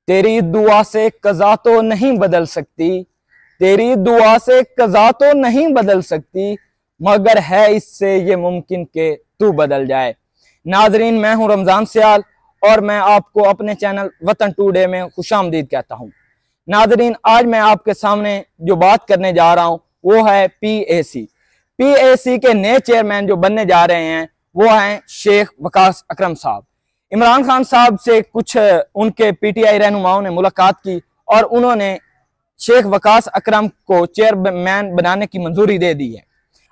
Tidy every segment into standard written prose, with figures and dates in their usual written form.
तेरी दुआ से कज़ा तो नहीं बदल सकती, तेरी दुआ से कज़ा तो नहीं बदल सकती, मगर है इससे ये मुमकिन कि तू बदल जाए। नाजरीन, मैं हूं रमजान सियाल और मैं आपको अपने चैनल वतन टुडे में खुशामदीद कहता हूं। नाजरीन, आज मैं आपके सामने जो बात करने जा रहा हूं वो है PAC। PAC के नए चेयरमैन जो बनने जा रहे हैं वो हैं शेख वकास अकरम साहब। इमरान खान साहब से कुछ उनके PTI रहनुमाओं ने मुलाकात की और उन्होंने शेख वकास अकरम को चेयरमैन बनाने की मंजूरी दे दी है।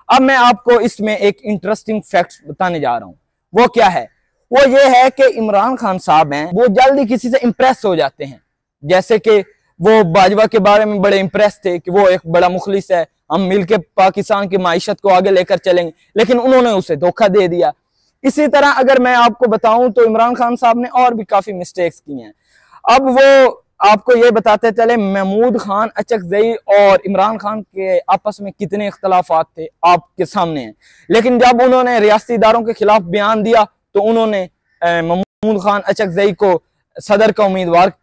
अब मैं आपको इसमें एक इंटरेस्टिंग फैक्ट बताने जा रहा हूं। वो क्या है? वो ये है कि इमरान खान साहब हैं वो जल्दी किसी से इंप्रेस हो जाते हैं। जैसे कि वो बाजवा के बारे में बड़े इंप्रेस थे कि वो एक बड़ा मुखलिस है, हम मिलकर पाकिस्तान की माइशत को आगे लेकर चलेंगे, लेकिन उन्होंने उसे धोखा दे दिया। इसी तरह अगर मैं आपको बताऊं तो इमरान खान साहब ने और भी काफी मिस्टेक्स की हैं। अब वो आपको ये बताते चले महमूद खान अचकजई और इमरान खान के आपस में कितने इख्तलाफात थे आपके सामने हैं, लेकिन जब उन्होंने रियासती इदारों के खिलाफ बयान दिया तो उन्होंने महमूद खान अचकजई को सदर का उम्मीदवार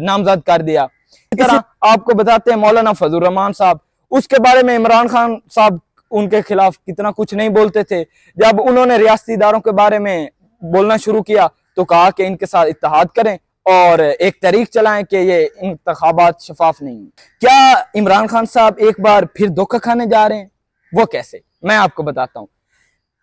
नामजद कर दिया। इसी तरह आपको बताते हैं मौलाना फजल रहमान साहब, उसके बारे में इमरान खान साहब उनके खिलाफ कितना कुछ नहीं बोलते थे। जब उन्होंने रियासती इदारों के बारे में बोलना शुरू किया तो कहा कि इनके साथ इत्तेहाद करें और एक तरीक चलाएं कि ये इंतखाबात शफाफ नहीं। क्या इमरान खान साहब एक बार फिर धोखा खाने जा रहे हैं? वो कैसे, मैं आपको बताता हूँ।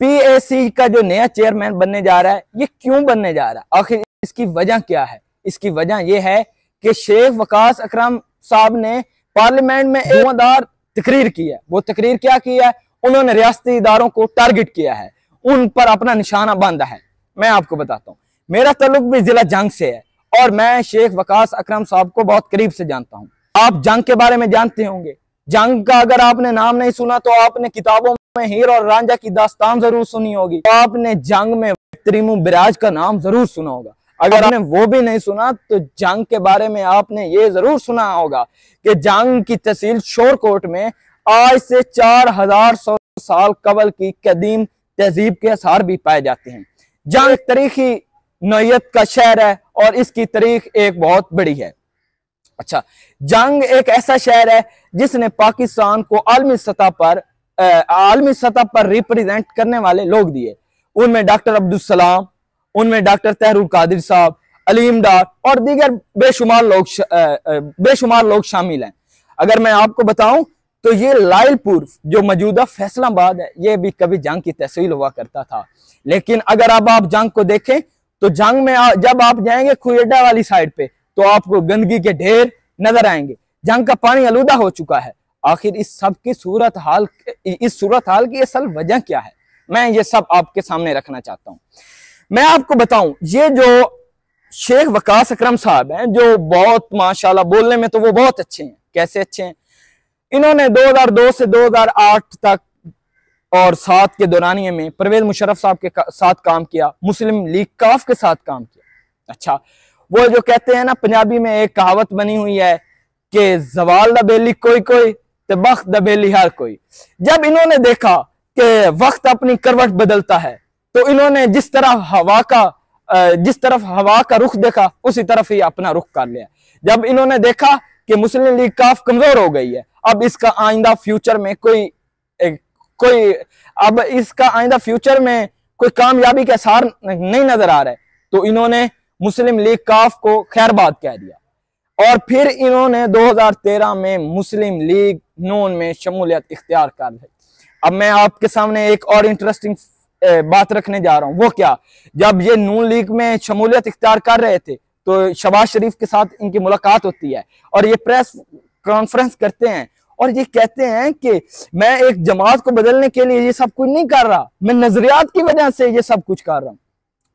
PAC का जो नया चेयरमैन बनने जा रहा है ये क्यों बनने जा रहा है, आखिर इसकी वजह क्या है? इसकी वजह यह है कि शेख वकास अकरम साहब ने पार्लियामेंट में एक तकरीर की है। वो तकरीर क्या की है? उन्होंने रियासती इदारों को टारगेट किया है, उन पर अपना निशाना बांधा है। मैं आपको बताता हूँ, मेरा ताल्लुक भी जिला जंग से है और मैं शेख वकास अकरम साहब को बहुत करीब से जानता हूँ। आप जंग के बारे में जानते होंगे। जंग का अगर आपने नाम नहीं सुना तो आपने किताबों में हीर और रांझा की दास्तान जरूर सुनी होगी, तो आपने जंग में तरीमू बिराज का नाम जरूर सुना होगा। अगर आपने वो भी नहीं सुना तो जंग के बारे में आपने ये जरूर सुना होगा कि जंग की तहसील शोरकोट में आज से 4100 साल कबल की कदीम तहजीब के आसार भी पाए जाते हैं। जंग एक तारीखी नौयत का शहर है और इसकी तारीख एक बहुत बड़ी है। अच्छा, जंग एक ऐसा शहर है जिसने पाकिस्तान को आलमी सतह पर रिप्रेजेंट करने वाले लोग दिए। उनमें डॉक्टर अब्दुल सलाम, उनमें डॉक्टर तहरुल कादिर साहब, अलीम डार और दीगर बेशुमार लोग शामिल हैं। अगर मैं आपको बताऊं तो ये लाइलपुर जो मौजूदा फैसलाबाद है ये भी कभी जंग की तहसील हुआ करता था। लेकिन अगर अब आप जंग को देखें तो जंग में जब आप जाएंगे खुएडा वाली साइड पे तो आपको गंदगी के ढेर नजर आएंगे। जंग का पानी आलूदा हो चुका है। आखिर इस सब की सूरत हाल की असल वजह क्या है, मैं ये सब आपके सामने रखना चाहता हूँ। मैं आपको बताऊं, ये जो शेख वकास अकरम साहब हैं जो बहुत माशाल्लाह बोलने में तो वो बहुत अच्छे हैं। कैसे अच्छे हैं? इन्होंने 2002 से 2008 तक और 7 के दौरानिये में परवेज मुशर्रफ साहब के साथ काम किया, मुस्लिम लीग काफ के साथ काम किया। अच्छा, वो जो कहते हैं ना, पंजाबी में एक कहावत बनी हुई है कि जवाल दा बेली कोई कोई ते बख्त दा बेली हर कोई। जब इन्होंने देखा कि वक्त अपनी करवट बदलता है तो इन्होंने जिस तरफ हवा का रुख देखा उसी तरफ ही अपना रुख कर लिया। जब इन्होंने देखा कि मुस्लिम लीग काफ कमजोर हो गई है, अब इसका आइंदा फ्यूचर में कोई कामयाबी के आसार नहीं नजर आ रहे, तो इन्होंने मुस्लिम लीग काफ को खैरबाद कह दिया और फिर इन्होंने 2013 में मुस्लिम लीग नून में शमूलियत इख्तियार कर ली। अब मैं आपके सामने एक और इंटरेस्टिंग बात रखने जा रहा हूं। वो क्या? जब ये नून लीग में शमूलियत इख्तियार कर रहे थे तो शहबाज शरीफ के साथ इनकी मुलाकात होती है और ये प्रेस कॉन्फ्रेंस करते हैं और ये कहते हैं कि मैं एक जमात को बदलने के लिए ये सब कुछ नहीं कर रहा, मैं नजरियात की वजह से ये सब कुछ कर रहा हूं।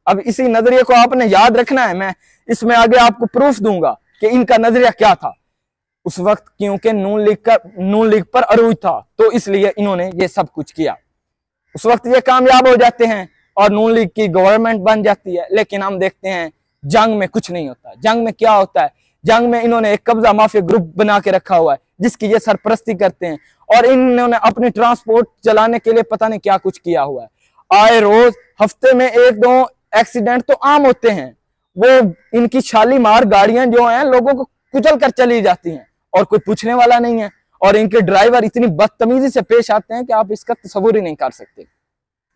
अब इसी नजरिए को आपने याद रखना है। मैं इसमें आगे आपको प्रूफ दूंगा कि इनका नजरिया क्या था उस वक्त, क्योंकि नून लीग पर अरूज था तो इसलिए इन्होंने ये सब कुछ किया। उस वक्त ये कामयाब हो जाते हैं और नून लीग की गवर्नमेंट बन जाती है। लेकिन हम देखते हैं जंग में कुछ नहीं होता। जंग में क्या होता है? जंग में इन्होंने एक कब्जा माफिया ग्रुप बना के रखा हुआ है जिसकी ये सरपरस्ती करते हैं और इन्होंने अपनी ट्रांसपोर्ट चलाने के लिए पता नहीं क्या कुछ किया हुआ है। आए रोज हफ्ते में 1-2 एक्सीडेंट तो आम होते हैं, वो इनकी शालीमार गाड़ियां जो हैं लोगों को कुचल कर चली जाती हैं और कोई पूछने वाला नहीं है, और इनके ड्राइवर इतनी बदतमीजी से पेश आते हैं कि आप इसका तस्वुर ही नहीं कर सकते।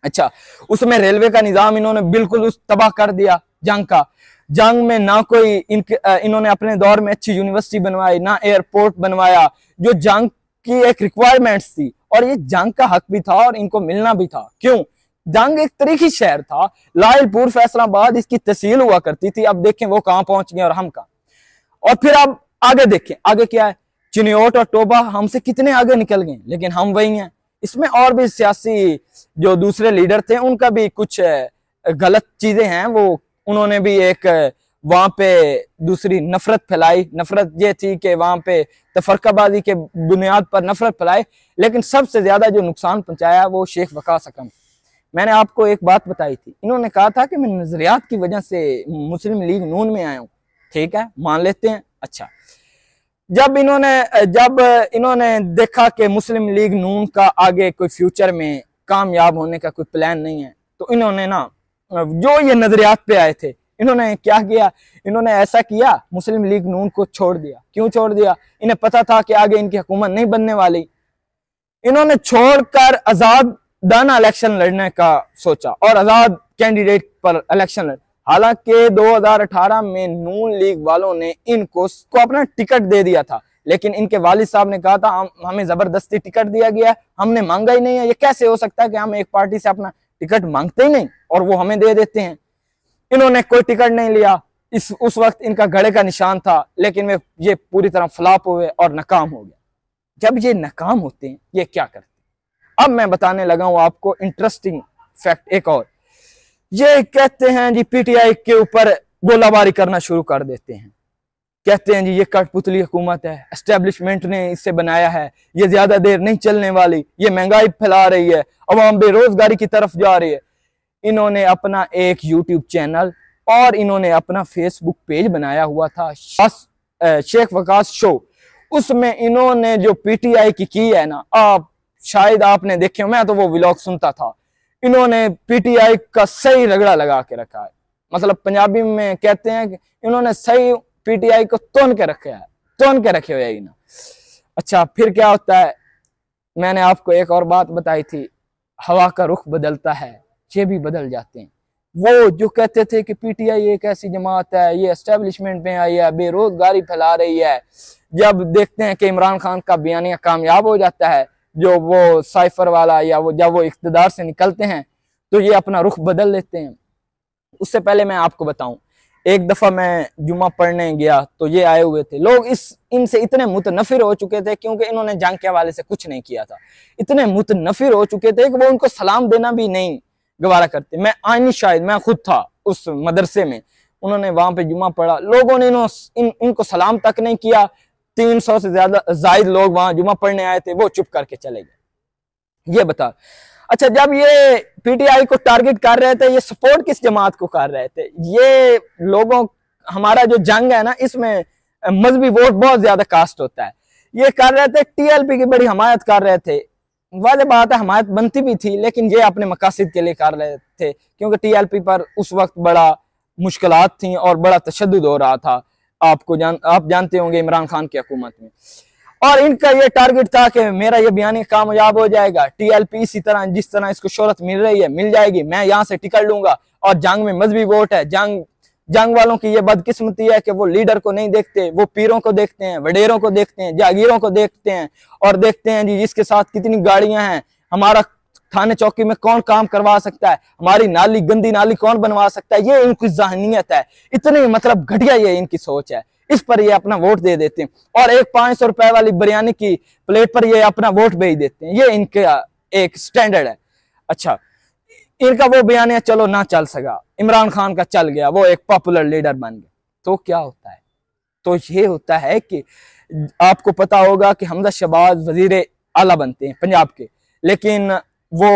अच्छा, उसमें रेलवे का निजाम इन्होंने बिल्कुल उस तबाह कर दिया जंग का। जंग में ना कोई इन्होंने अपने दौर में अच्छी यूनिवर्सिटी बनवाई, ना एयरपोर्ट बनवाया, जो जंग की एक रिक्वायरमेंट्स थी, और ये जंग का हक भी था और इनको मिलना भी था। क्यों? जंग एक तरीकी शहर था, लायलपुर फैसलाबाद इसकी तहसील हुआ करती थी। अब देखें वो कहां पहुंच गए और हम कहां। और फिर अब आगे देखें, आगे क्या है, चिनियोट और टोबा हमसे कितने आगे निकल गए, लेकिन हम वही हैं। इसमें और भी सियासी जो दूसरे लीडर थे उनका भी कुछ गलत चीजें हैं। वो उन्होंने भी एक वहां पे दूसरी नफरत फैलाई। नफरत ये थी कि वहां पे तफरकाबाजी के बुनियाद पर नफरत फैलाई, लेकिन सबसे ज्यादा जो नुकसान पहुंचाया वो शेख वकास हकम। मैंने आपको एक बात बताई थी, इन्होंने कहा था कि मैं नजरियात की वजह से मुस्लिम लीग नून में आया हूं। ठीक है, मान लेते हैं। अच्छा, जब इन्होंने देखा कि मुस्लिम लीग नून का आगे कोई फ्यूचर में कामयाब होने का कोई प्लान नहीं है, तो इन्होंने ना जो ये नजरियात पे आए थे, इन्होंने क्या किया, इन्होंने ऐसा किया, मुस्लिम लीग नून को छोड़ दिया। क्यों छोड़ दिया? इन्हें पता था कि आगे इनकी हुकूमत नहीं बनने वाली। इन्होंने छोड़कर आजाद दाना इलेक्शन लड़ने का सोचा और आजाद कैंडिडेट पर इलेक्शन लड़। हालांकि 2018 में नून लीग वालों ने इनको अपना टिकट दे दिया था, लेकिन इनके वालिद साहब ने कहा था हमें जबरदस्ती टिकट दिया गया, हमने मांगा ही नहीं है। ये कैसे हो सकता है कि हम एक पार्टी से अपना टिकट मांगते ही नहीं और वो हमें दे देते हैं। इन्होंने कोई टिकट नहीं लिया। उस वक्त इनका घड़े का निशान था, लेकिन ये पूरी तरह फ्लॉप हुए और नाकाम हो गया। जब ये नाकाम होते हैं, ये क्या करते हैं? अब मैं बताने लगा हूं आपको इंटरेस्टिंग फैक्ट एक और। ये कहते हैं जी पीटीआई के ऊपर गोलाबारी करना शुरू कर देते हैं। कहते हैं जी ये कठपुतली हुकूमत है, एस्टेब्लिशमेंट ने इसे बनाया है, ये ज्यादा देर नहीं चलने वाली, ये महंगाई फैला रही है, अवाम बेरोजगारी की तरफ जा रही है। इन्होंने अपना एक यूट्यूब चैनल और इन्होंने अपना फेसबुक पेज बनाया हुआ था, शेख वकास शो। उसमें इन्होंने जो पीटीआई की है ना, आप शायद आपने देखे, मैं तो वो व्लॉग सुनता था। इन्होंने पीटीआई का सही रगड़ा लगा के रखा है। मतलब पंजाबी में कहते हैं कि इन्होंने सही पीटीआई को तोन के रखे है, तोन के रखे हुए ना। अच्छा, फिर क्या होता है, मैंने आपको एक और बात बताई थी, हवा का रुख बदलता है, ये भी बदल जाते हैं। वो जो कहते थे कि पीटीआई एक ऐसी जमात है, ये एस्टेब्लिशमेंट में आई है, बेरोजगारी फैला रही है, जब देखते हैं कि इमरान खान का बयानिया कामयाब हो जाता है, जो वो साइफर वाला, या वो जब वो इख्तिदार से निकलते हैं तो ये अपना रुख बदल लेते हैं। उससे पहले मैं आपको बताऊं, एक दफा मैं जुमा पढ़ने गया तो ये आए हुए थे लोग। इनसे इतने मुतनफिर हो चुके थे, क्योंकि इन्होंने जंग के हवाले से कुछ नहीं किया था। इतने मुतनफिर हो चुके थे कि वो उनको सलाम देना भी नहीं गवारा करते। मैं आईनी शायद मैं खुद था उस मदरसे में, उन्होंने वहां पे जुमा पढ़ा, लोगों ने इनको सलाम तक नहीं किया। 300 से ज्यादा जायद लोग वहां जुमा पढ़ने आए थे, वो चुप करके चले गए। ये बता। अच्छा, जब ये पीटीआई को टारगेट कर रहे थे, ये सपोर्ट किस जमात को कर रहे थे? ये लोगों, हमारा जो जंग है ना, इसमें मजहबी वोट बहुत ज्यादा कास्ट होता है। ये कर रहे थे, टीएलपी की बड़ी हमायत कर रहे थे। वाज़ेह बात है, हमायत बनती भी थी, लेकिन ये अपने मकासद के लिए कर रहे थे, क्योंकि टीएलपी पर उस वक्त बड़ा मुश्किलात थी और बड़ा तशद्दुद हो रहा था। आप जानते होंगे इमरान खान की हुकूमत में। और इनका ये टारगेट था कि मेरा ये बयान कामयाब हो जाएगा, टीएलपी इसी तरह जिस तरह इसको शोहरत मिल रही है मिल जाएगी, मैं यहाँ से टिकट लूंगा। और जंग में मजहबी वोट है। जंग वालों की ये बदकिस्मती है कि वो लीडर को नहीं देखते, वो पीरों को देखते हैं, वडेरों को देखते हैं, जागीरों को देखते हैं, और देखते हैं जी जिसके साथ कितनी गाड़ियां हैं, हमारा थाने चौकी में कौन काम करवा सकता है, हमारी नाली गंदी नाली कौन बनवा सकता है। ये इनकी जहनीत है, इतनी मतलब घटिया ये इनकी सोच है। इस पर ये अपना वोट दे देते हैं, और एक 500 रुपए वाली बिरयानी की प्लेट पर ये अपना वोट भेज देते हैं। ये इनका एक स्टैंडर्ड है। अच्छा, इनका वो बयान चलो ना चल सका, इमरान खान का चल गया, वो एक पॉपुलर लीडर बन गया, तो क्या होता है? तो ये होता है कि आपको पता होगा कि हमजा शहबाज वजीर आला बनते हैं पंजाब के, लेकिन वो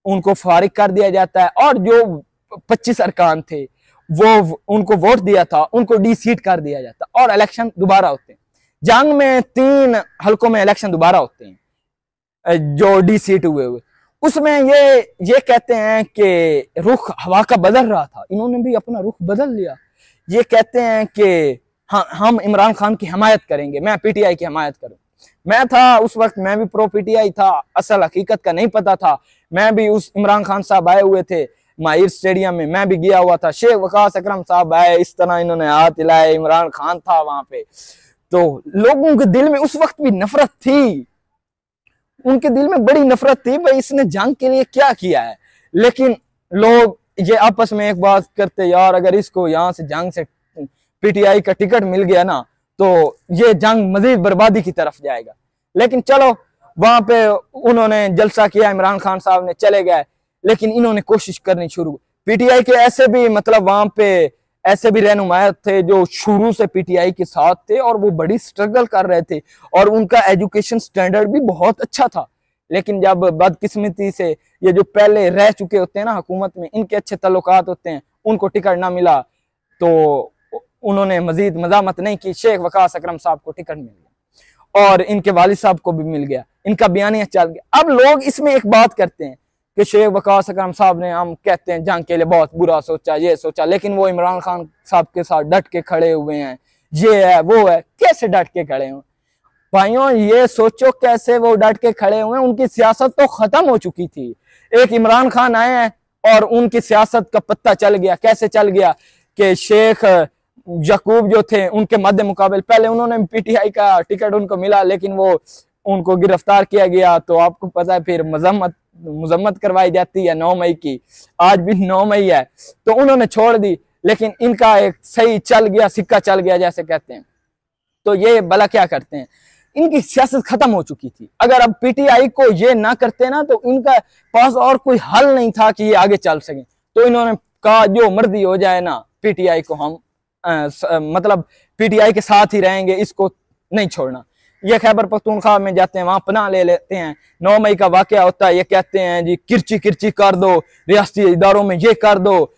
उनको फारिग कर दिया जाता है, और जो 25 अरकान थे वो उनको वोट दिया था उनको डी सीट कर दिया जाता, और इलेक्शन दोबारा होते हैं। जंग में 3 हलकों में इलेक्शन दोबारा होते हैं जो डी सीट हुए। उसमें ये कहते हैं कि रुख हवा का बदल रहा था, इन्होंने भी अपना रुख बदल लिया। ये कहते हैं कि हाँ हम इमरान खान की हमायत करेंगे, मैं पीटीआई की हमायत करूं। मैं था उस वक्त, मैं भी प्रो पीटीआई था, असल हकीकत का नहीं पता था। मैं भी उस इमरान खान साहब आए हुए थे माहिर स्टेडियम में, मैं भी गया हुआ था। शेख वकास अकरम साहब आए, इस तरह इन्होंने हाथ हिलाए, इमरान खान था वहां पे। तो लोगों के दिल में उस वक्त भी नफरत थी, उनके दिल में बड़ी नफरत थी, भाई इसने जंग के लिए क्या किया है। लेकिन लोग ये आपस में एक बात करते, यार अगर इसको यहाँ से जंग से पीटीआई का टिकट मिल गया ना तो ये जंग मजीद बर्बादी की तरफ जाएगा। लेकिन चलो वहां पे उन्होंने जलसा किया, इमरान खान साहब ने चले गए, लेकिन इन्होंने कोशिश करनी शुरू। पीटीआई के ऐसे भी मतलब वहां पे ऐसे भी रहनुमा थे जो शुरू से पीटीआई के साथ थे और वो बड़ी स्ट्रगल कर रहे थे और उनका एजुकेशन स्टैंडर्ड भी बहुत अच्छा था। लेकिन जब बदकिस्मती से ये जो पहले रह चुके होते हैं ना हुकूमत में, इनके अच्छे ताल्लुकात होते हैं, उनको टिकट ना मिला तो उन्होंने मजीद मजामत नहीं की। शेख वकास अकरम साहब को टिकट मिल गया और इनके वालिद साहब को भी मिल गया, इनका बयानिया चल गया। अब लोग इसमें एक बात करते हैं कि शेख वकास अकरम साहब ने, हम कहते हैं जंग के लिए बहुत बुरा सोचा, ये सोचा, लेकिन वो इमरान खान साहब के साथ डट के खड़े हुए हैं, ये है वो है। कैसे डट के खड़े हुए भाइयों, ये सोचो कैसे वो डट के खड़े हुए। उनकी सियासत तो खत्म हो चुकी थी, एक इमरान खान आए हैं और उनकी सियासत का पत्ता चल गया। कैसे चल गया कि शेख यकूब जो थे उनके मद्दे मुकाबले, पहले उन्होंने पीटीआई का टिकट उनको मिला लेकिन वो उनको गिरफ्तार किया गया, तो आपको पता है फिर मजम्मत करवाई जाती है 9 मई की, आज भी 9 मई है, तो उन्होंने छोड़ दी। लेकिन इनका एक सही चल गया, सिक्का चल गया जैसे कहते हैं। तो ये भला क्या करते हैं, इनकी सियासत खत्म हो चुकी थी। अगर अब पीटीआई को ये ना करते ना तो इनका पास और कोई हल नहीं था कि ये आगे चल सके। तो इन्होंने कहा जो मर्जी हो जाए ना, पीटीआई को हम मतलब पीटीआई के साथ ही रहेंगे, इसको नहीं छोड़ना। ये खैबर पख्तूनख्वा में जाते हैं, वहां पनाह ले लेते हैं। 9 मई का वाकया होता है, ये कहते हैं जी किरची किरची कर दो, रियासती इदारों में ये कर दो,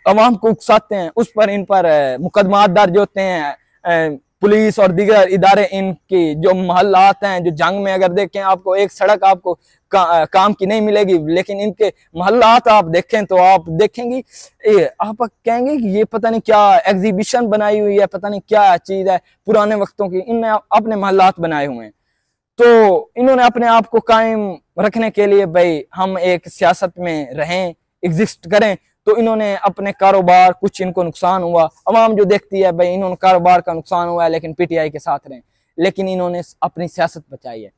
अवाम को उकसाते हैं। उस पर इन पर मुकदमात दर्ज होते हैं, पुलिस और दीगर इदारे इनकी जो महल्लात हैं, जो जंग में अगर देखें आपको एक सड़क आपको काम की नहीं मिलेगी, लेकिन इनके महल्लात आप देखें तो आप देखेंगी आप कहेंगे कि ये पता नहीं क्या एग्जीबिशन बनाई हुई है, पता नहीं क्या चीज है पुराने वक्तों की। इनने अपने महल्लात बनाए हुए हैं, तो इन्होंने अपने आप को कायम रखने के लिए भाई हम एक सियासत में रहें, एग्जिस्ट करें, तो इन्होंने अपने कारोबार, कुछ इनको नुकसान हुआ, अवाम जो देखती है भाई इन्होंने कारोबार का नुकसान हुआ है लेकिन पीटीआई के साथ रहे, लेकिन इन्होंने अपनी सियासत बचाई है।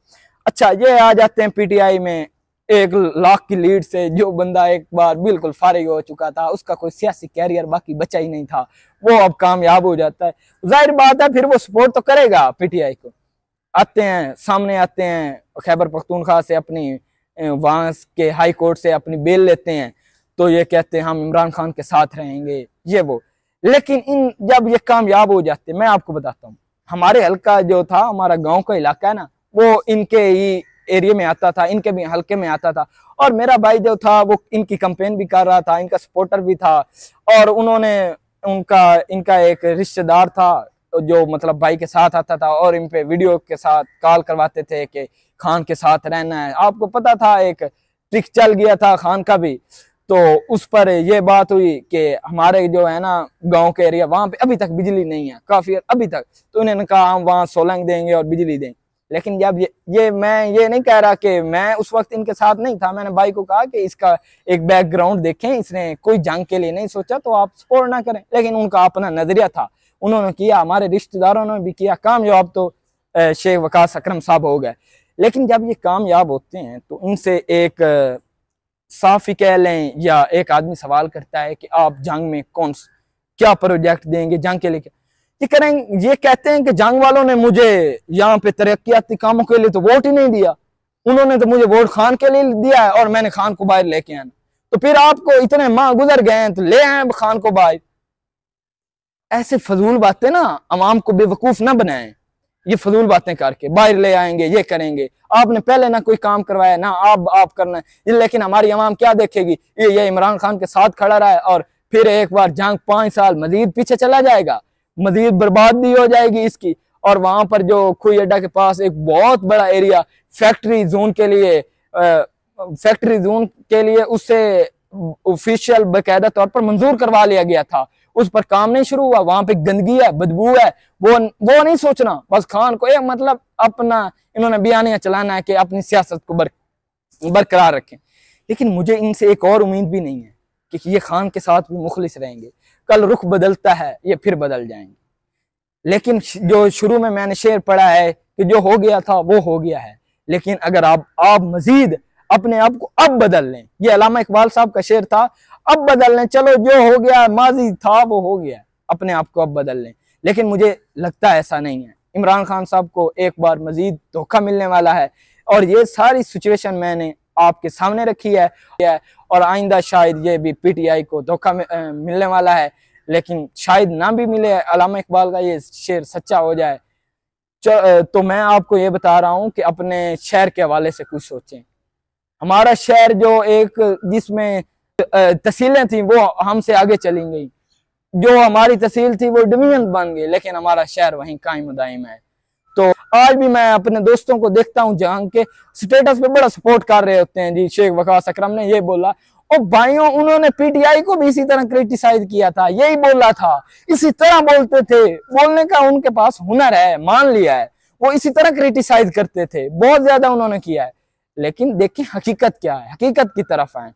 अच्छा, ये आ जाते हैं पीटीआई में 1 लाख की लीड से। जो बंदा एक बार बिल्कुल फारिग हो चुका था, उसका कोई सियासी कैरियर बाकी बचा ही नहीं था, वो अब कामयाब हो जाता है। जाहिर बात है फिर वो सपोर्ट तो करेगा पीटीआई को। आते हैं, सामने आते हैं, खैबर पख्तूनख्वा से अपनी वहां के हाई कोर्ट से अपनी बेल लेते हैं, तो ये कहते हैं हम इमरान खान के साथ रहेंगे, ये वो। लेकिन इन जब ये कामयाब हो जाते, मैं आपको बताता हूँ, हमारे हल्का जो था, हमारा गांव का इलाका है ना, वो इनके ही एरिया में आता था, इनके भी हल्के में आता था। और मेरा भाई जो था वो इनकी कैंपेन भी कर रहा था, इनका सपोर्टर भी था। और उन्होंने इनका एक रिश्तेदार था जो मतलब भाई के साथ आता था और इन पे वीडियो के साथ कॉल करवाते थे कि खान के साथ रहना है। आपको पता था एक ट्रिक चल गया था खान का भी, तो उस पर ये बात हुई कि हमारे जो है ना गांव के एरिया, वहां पे अभी तक बिजली नहीं है काफी अभी तक, तो उन्होंने कहा हम वहां सोलंग देंगे और बिजली देंगे। लेकिन जब ये मैं ये नहीं कह रहा कि मैं उस वक्त इनके साथ नहीं था, मैंने भाई को कहा कि इसका एक बैकग्राउंड देखें, इसने कोई जंग के लिए नहीं सोचा तो आप सपोर्ट ना करें। लेकिन उनका अपना नजरिया था, उन्होंने किया, हमारे रिश्तेदारों ने भी किया, कामयाब तो शेख वकास अकरम साहब हो गए। लेकिन जब ये कामयाब होते हैं तो इनसे एक साफी कह लें या एक आदमी सवाल करता है कि आप जंग में क्या प्रोजेक्ट देंगे जंग के लिए, ये करेंगे। ये कहते हैं कि जंग वालों ने मुझे यहाँ पे तरक्याती कामों के लिए तो वोट ही नहीं दिया, उन्होंने तो मुझे वोट खान के लिए दिया है और मैंने खान को बाहर लेके आना, तो फिर आपको इतने माह गुजर गए हैं तो ले आए खान को बाहर। ऐसे फजूल बातें ना, अवाम को बेवकूफ ना बनाएं, ये फजूल बातें करके बाहर ले आएंगे, ये करेंगे। आपने पहले ना कोई काम करवाया ना आप करना है। लेकिन हमारी अवाम क्या देखेगी, ये इमरान खान के साथ खड़ा रहा है और फिर एक बार जंग 5 साल मजीद पीछे चला जाएगा, मजीद बर्बादी हो जाएगी इसकी। और वहां पर जो खुई अड्डा के पास एक बहुत बड़ा एरिया फैक्ट्री जोन के लिए उससे ऑफिशियल बाकायदा तौर पर मंजूर करवा लिया गया था, उस पर काम नहीं शुरू हुआ, वहां पे गंदगी है, बदबू है, वो नहीं सोचना। बस खान को एक मतलब अपना इन्होंने बयानियां चलाना है कि अपनी सियासत को बरकरार रखें। लेकिन मुझे इनसे एक और उम्मीद भी नहीं है कि ये खान के साथ भी मुखलिस रहेंगे। कल रुख बदलता है, ये फिर बदल जाएंगे। लेकिन जो शुरू में मैंने शेर पढ़ा है कि जो हो गया था वो हो गया है, लेकिन अगर आप मजीद अपने आप को अब बदल लें, ये अल्लामा इकबाल साहब का शेर था, अब बदल लें, चलो जो हो गया माजी था वो हो गया, अपने आप को अब बदल लें। लेकिन मुझे लगता है ऐसा नहीं है। इमरान खान साहब को एक बार मजीद धोखा मिलने वाला है, और ये सारी सिचुएशन मैंने आपके सामने रखी है, और आइंदा शायद ये भी पीटीआई को धोखा मिलने वाला है, लेकिन शायद ना भी मिले, अल्लामा इकबाल का ये शेर सच्चा हो जाए। तो मैं आपको ये बता रहा हूँ कि अपने शहर के हवाले से कुछ सोचें। हमारा शहर जो एक जिसमें तहसीलें थी वो हमसे आगे चली गई, जो हमारी तहसील थी वो डिवीजन बन गई, लेकिन हमारा शहर वहीं कायम दायम है। तो आज भी मैं अपने दोस्तों को देखता हूँ जहाँ के स्टेटस पे बड़ा सपोर्ट कर रहे होते हैं, जी शेख वकास अकरम ने ये बोला, और भाइयों उन्होंने पीटीआई को भी इसी तरह क्रिटिसाइज किया था, यही बोला था, इसी तरह बोलते थे, बोलने का उनके पास हुनर है, मान लिया है, वो इसी तरह क्रिटिसाइज करते थे, बहुत ज्यादा उन्होंने किया है। लेकिन देखिए हकीकत क्या है, हकीकत की तरफ आए।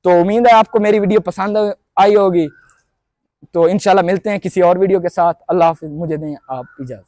तो उम्मीद है आपको मेरी वीडियो पसंद आई होगी। तो इंशाल्लाह मिलते हैं किसी और वीडियो के साथ। अल्लाह हाफिज, मुझे दें आप इजाजत।